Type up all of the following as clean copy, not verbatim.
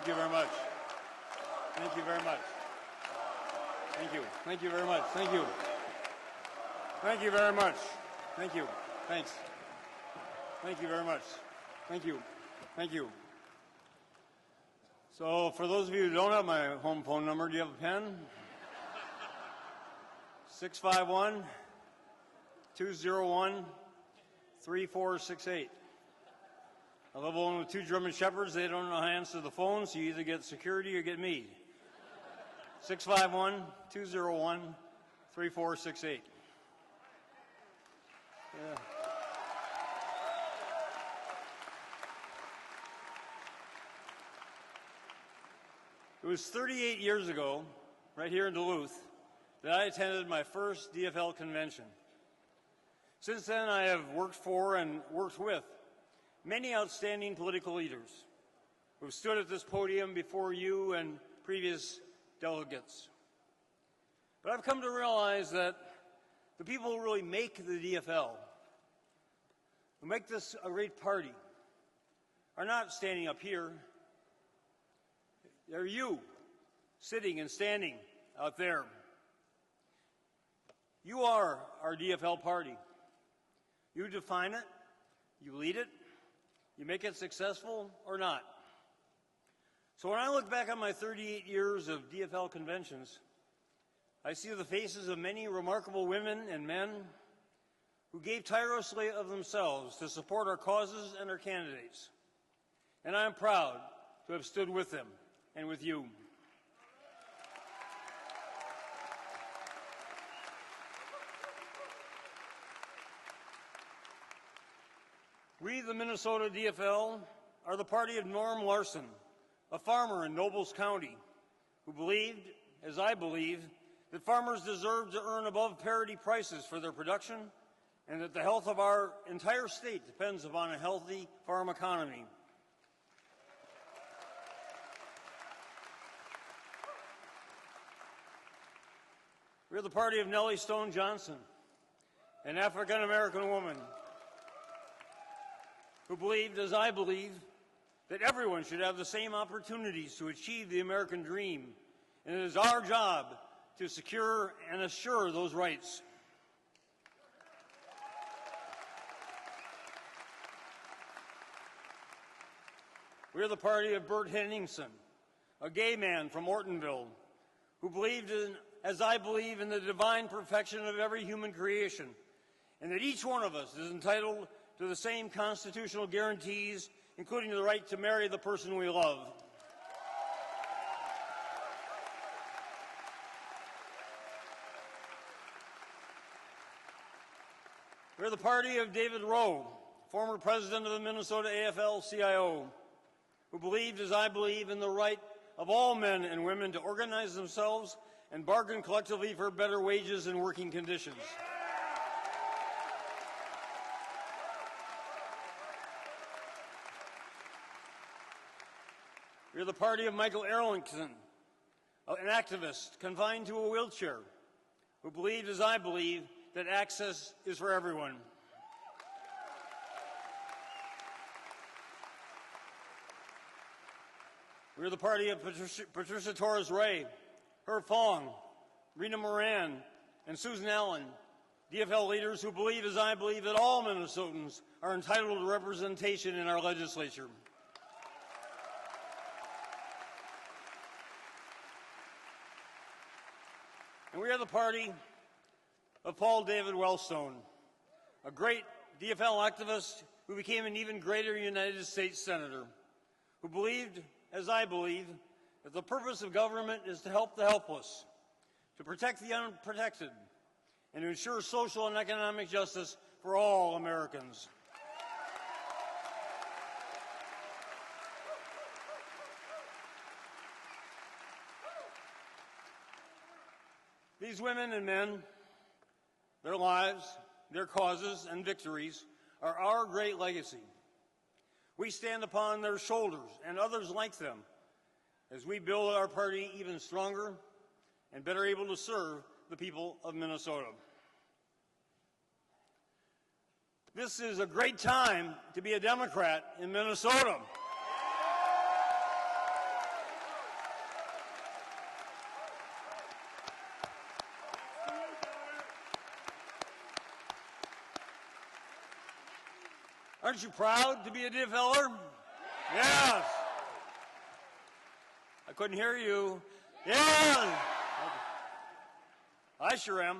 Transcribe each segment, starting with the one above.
Thank you very much. Thank you very much. Thank you. Thank you very much. Thank you. Thank you very much. Thank you. Thanks. Thank you very much. Thank you. Thank you. So for those of you who don't have my home phone number, do you have a pen? 651-201-3468. I live alone with 2 German Shepherds. They don't know how to answer the phone, so you either get security or get me. 651-201-3468. Yeah. It was 38 years ago, right here in Duluth, that I attended my first DFL convention. Since then, I have worked for and worked with many outstanding political leaders who have stood at this podium before you and previous delegates. But I've come to realize that the people who really make the DFL, who make this a great party, are not standing up here. They're you, sitting and standing out there. You are our DFL party. You define it, you lead it, you make it successful or not. So when I look back on my 38 years of DFL conventions, I see the faces of many remarkable women and men who gave tirelessly of themselves to support our causes and our candidates. And I am proud to have stood with them and with you. We, the Minnesota DFL, are the party of Norm Larson, a farmer in Nobles County, who believed, as I believe, that farmers deserve to earn above parity prices for their production and that the health of our entire state depends upon a healthy farm economy. We're the party of Nellie Stone Johnson, an African-American woman who believed, as I believe, that everyone should have the same opportunities to achieve the American dream, and it is our job to secure and assure those rights. We're the party of Bert Henningsen, a gay man from Ortonville, who believed in, as I believe, in the divine perfection of every human creation, and that each one of us is entitled to the same constitutional guarantees, including the right to marry the person we love. We're the party of David Rowe, former president of the Minnesota AFL-CIO, who believed, as I believe, in the right of all men and women to organize themselves and bargain collectively for better wages and working conditions. We're the party of Michael Arlington, an activist confined to a wheelchair, who believed, as I believe, that access is for everyone. We're the party of Patricia Torres Ray, Herb Fong, Rena Moran, and Susan Allen, DFL leaders who believe, as I believe, that all Minnesotans are entitled to representation in our legislature. And we are the party of Paul David Wellstone, a great DFL activist who became an even greater United States Senator, who believed, as I believe, that the purpose of government is to help the helpless, to protect the unprotected, and to ensure social and economic justice for all Americans. These women and men, their lives, their causes, and victories are our great legacy. We stand upon their shoulders and others like them as we build our party even stronger and better able to serve the people of Minnesota. This is a great time to be a Democrat in Minnesota. Aren't you proud to be a DFLer? Yes. I couldn't hear you. Yes. I sure am.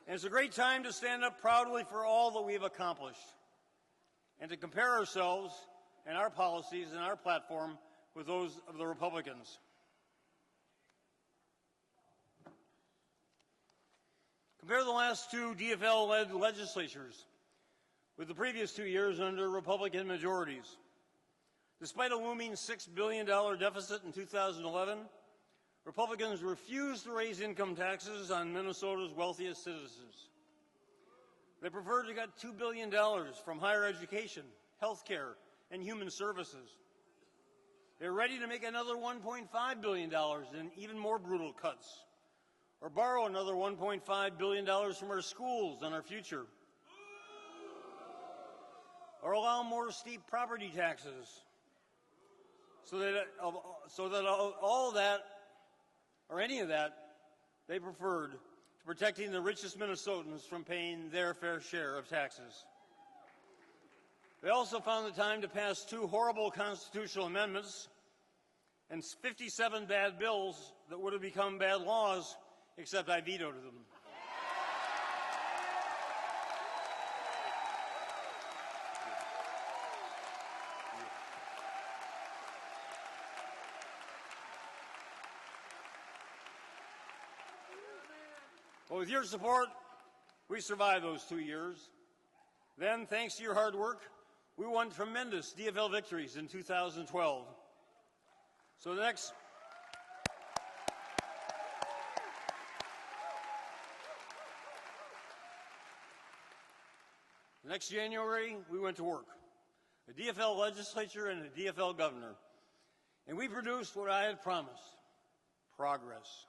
And it's a great time to stand up proudly for all that we've accomplished and to compare ourselves and our policies and our platform with those of the Republicans. Compare the last two DFL-led legislatures with the previous 2 years under Republican majorities. Despite a looming $6 billion deficit in 2011, Republicans refused to raise income taxes on Minnesota's wealthiest citizens. They preferred to cut $2 billion from higher education, health care, and human services. They're ready to make another $1.5 billion in even more brutal cuts, or borrow another $1.5 billion from our schools and our future, or allow more steep property taxes, so that all that, or any of that, they preferred to protecting the richest Minnesotans from paying their fair share of taxes. They also found the time to pass two horrible constitutional amendments and 57 bad bills that would have become bad laws, except I vetoed them. Well, with your support, we survived those 2 years. Then, thanks to your hard work, we won tremendous DFL victories in 2012. So next January, we went to work, a DFL legislature and a DFL governor, and we produced what I had promised: progress.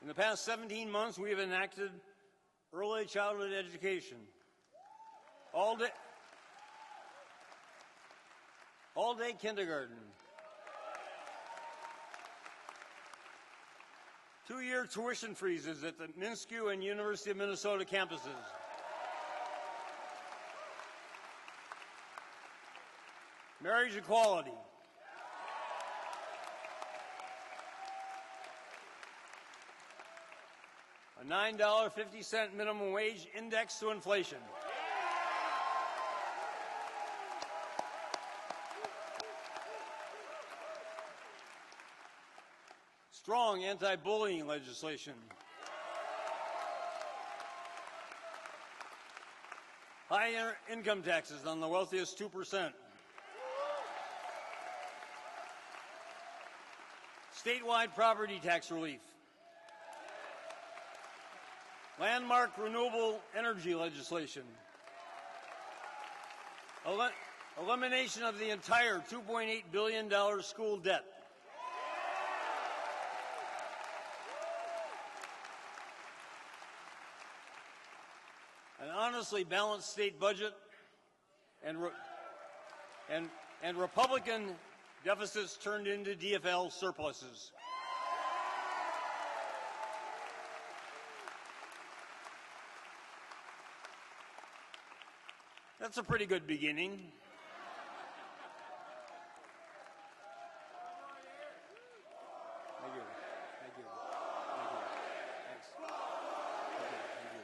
In the past 17 months, we have enacted early childhood education, all-day kindergarten, 2-year tuition freezes at the Minskew and University of Minnesota campuses, marriage equality, a $9.50 minimum wage indexed to inflation, strong anti-bullying legislation, high income taxes on the wealthiest 2%, statewide property tax relief, landmark renewable energy legislation, elimination of the entire $2.8 billion school debt, an honestly balanced state budget, and Republican deficits turned into DFL surpluses. That's a pretty good beginning. Thank you. Thank you. Thank you. Thanks. Thank you.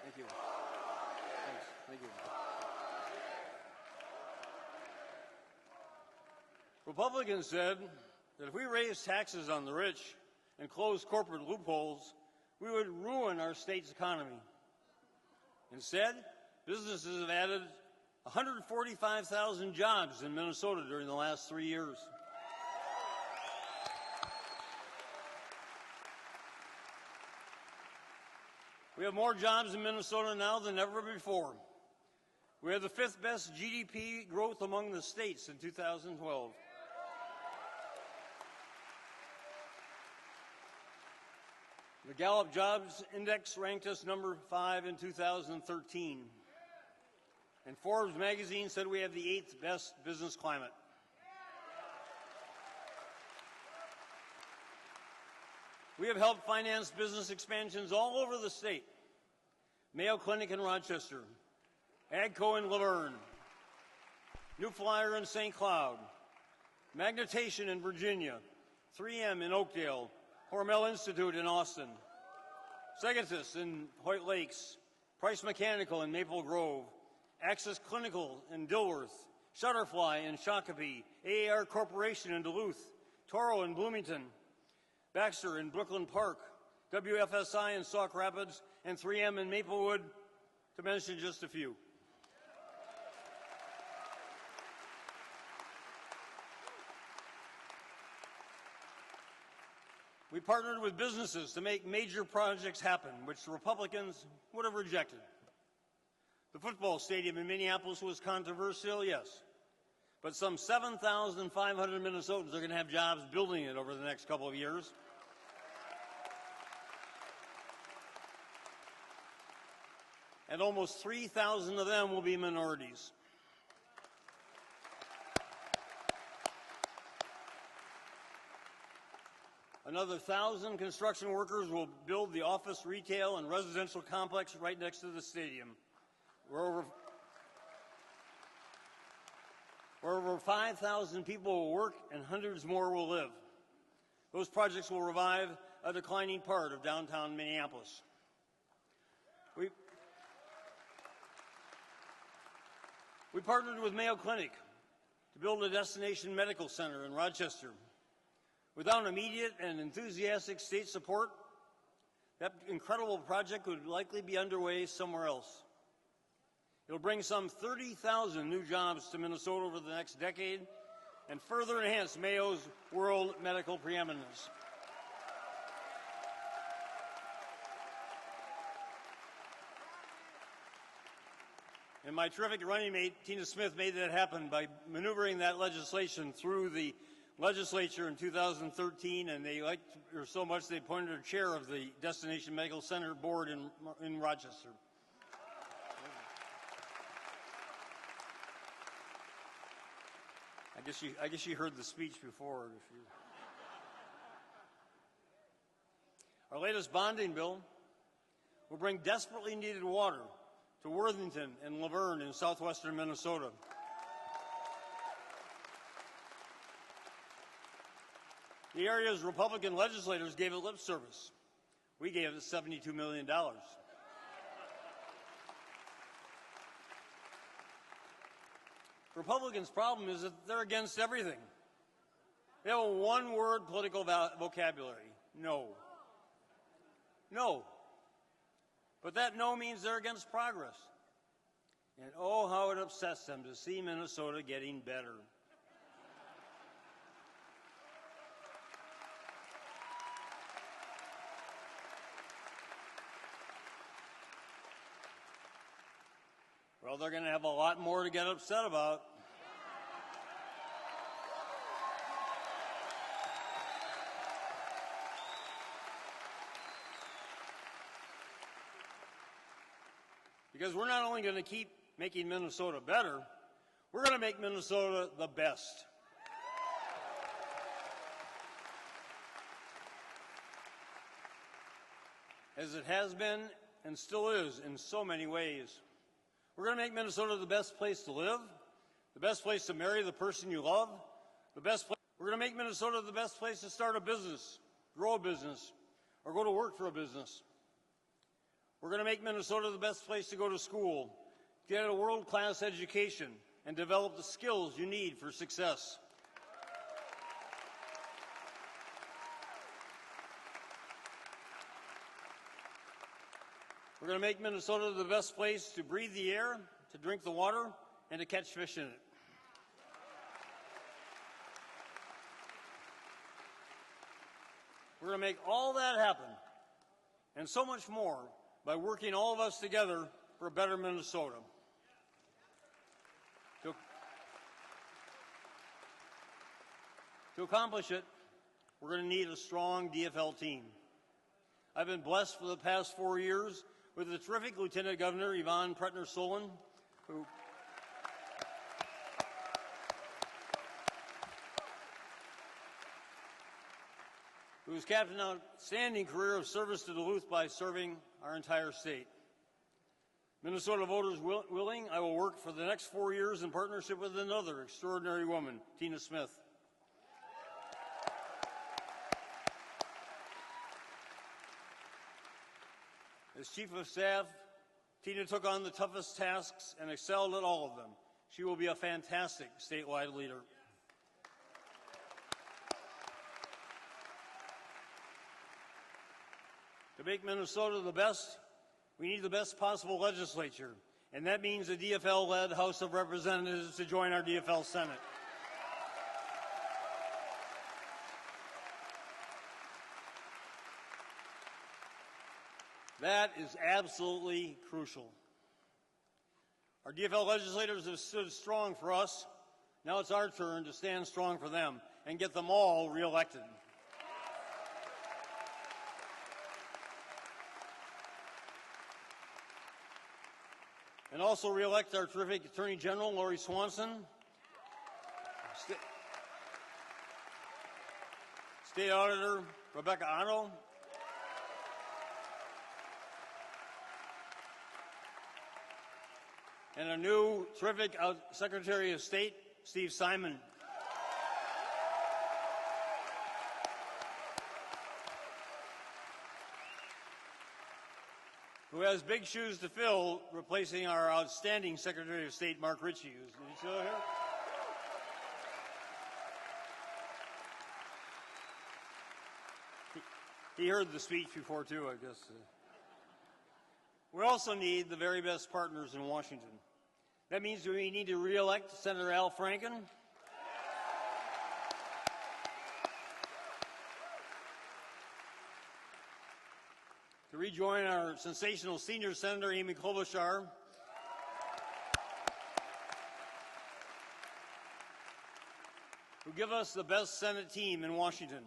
Thank you. Thanks. Thank you. Republicans said that if we raised taxes on the rich and closed corporate loopholes, we would ruin our state's economy. Instead, businesses have added 145,000 jobs in Minnesota during the last 3 years. We have more jobs in Minnesota now than ever before. We have the 5th best GDP growth among the states in 2012. The Gallup Jobs Index ranked us number 5 in 2013. And Forbes magazine said we have the 8th best business climate. We have helped finance business expansions all over the state. Mayo Clinic in Rochester, AGCO in Laverne, New Flyer in St. Cloud, Magnetation in Virginia, 3M in Oakdale, Hormel Institute in Austin, Segatis in Hoyt Lakes, Price Mechanical in Maple Grove, Access Clinical in Dilworth, Shutterfly in Shakopee, AAR Corporation in Duluth, Toro in Bloomington, Baxter in Brooklyn Park, WFSI in Sauk Rapids, and 3M in Maplewood, to mention just a few. We partnered with businesses to make major projects happen, which the Republicans would have rejected. The football stadium in Minneapolis was controversial, yes, but some 7,500 Minnesotans are going to have jobs building it over the next couple of years. And almost 3,000 of them will be minorities. Another 1,000 construction workers will build the office, retail, and residential complex right next to the stadium, where over 5,000 people will work and hundreds more will live. Those projects will revive a declining part of downtown Minneapolis. We partnered with Mayo Clinic to build a destination medical center in Rochester. Without immediate and enthusiastic state support, that incredible project would likely be underway somewhere else. It will bring some 30,000 new jobs to Minnesota over the next decade and further enhance Mayo's world medical preeminence. And my terrific running mate, Tina Smith, made that happen by maneuvering that legislation through the legislature in 2013, and they liked her so much they appointed her chair of the Destination Medical Center Board in Rochester. I guess you heard the speech before. Our latest bonding bill will bring desperately needed water to Worthington and Laverne in southwestern Minnesota. The area's Republican legislators gave it lip service. We gave it $72 million. Republicans' problem is that they're against everything. They have a one-word political vocabulary: no. No. But that no means they're against progress. And oh, how it upsets them to see Minnesota getting better. Well, they're going to have a lot more to get upset about. Because we're not only going to keep making Minnesota better, we're going to make Minnesota the best. As it has been and still is in so many ways. We're going to make Minnesota the best place to live, the best place to marry the person you love, we're going to make Minnesota the best place to start a business, grow a business, or go to work for a business. We're going to make Minnesota the best place to go to school, get a world-class education, and develop the skills you need for success. We're going to make Minnesota the best place to breathe the air, to drink the water, and to catch fish in it. We're going to make all that happen, and so much more, by working all of us together for a better Minnesota. To accomplish it, we're going to need a strong DFL team. I've been blessed for the past 4 years with the terrific Lieutenant Governor Yvonne Pretner-Solon, who has capped an outstanding career of service to Duluth by serving our entire state. Minnesota voters willing, I will work for the next 4 years in partnership with another extraordinary woman, Tina Smith. As Chief of Staff, Tina took on the toughest tasks and excelled at all of them. She will be a fantastic statewide leader. To make Minnesota the best, we need the best possible legislature, and that means a DFL-led House of Representatives to join our DFL Senate. That is absolutely crucial. Our DFL legislators have stood strong for us. Now it's our turn to stand strong for them and get them all reelected. And also reelect our terrific Attorney General, Lori Swanson, State Auditor, Rebecca Otto, and a new terrific Secretary of State, Steve Simon. Who has big shoes to fill, replacing our outstanding Secretary of State, Mark Ritchie. Is he still here? He heard the speech before, too, I guess. We also need the very best partners in Washington. That means we need to re-elect Senator Al Franken, to rejoin our sensational senior senator, Amy Klobuchar, who give us the best Senate team in Washington,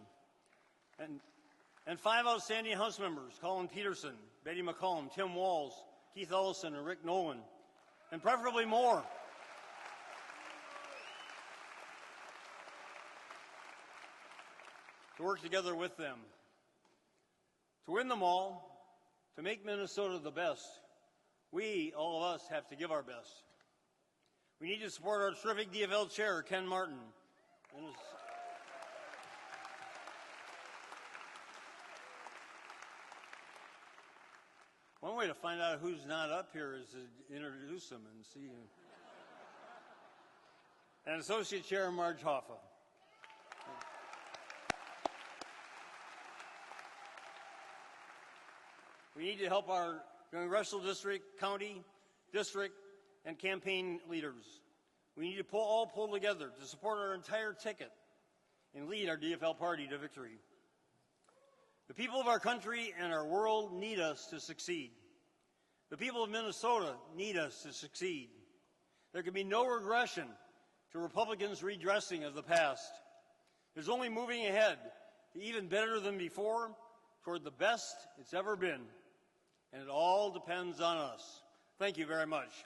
and 5 outstanding House members, Colin Peterson, Betty McCollum, Tim Walz, Keith Ellison, and Rick Nolan, and preferably more. To work together with them. To win them all, to make Minnesota the best, we, all of us, have to give our best. We need to support our terrific DFL chair, Ken Martin. One way to find out who's not up here is to introduce them and see. And Associate Chair Marge Hoffa. We need to help our congressional district, county, district, and campaign leaders. We need to all pull together to support our entire ticket and lead our DFL party to victory. The people of our country and our world need us to succeed. The people of Minnesota need us to succeed. There can be no regression to Republicans' redressing of the past. There's only moving ahead to even better than before, toward the best it's ever been. And it all depends on us. Thank you very much.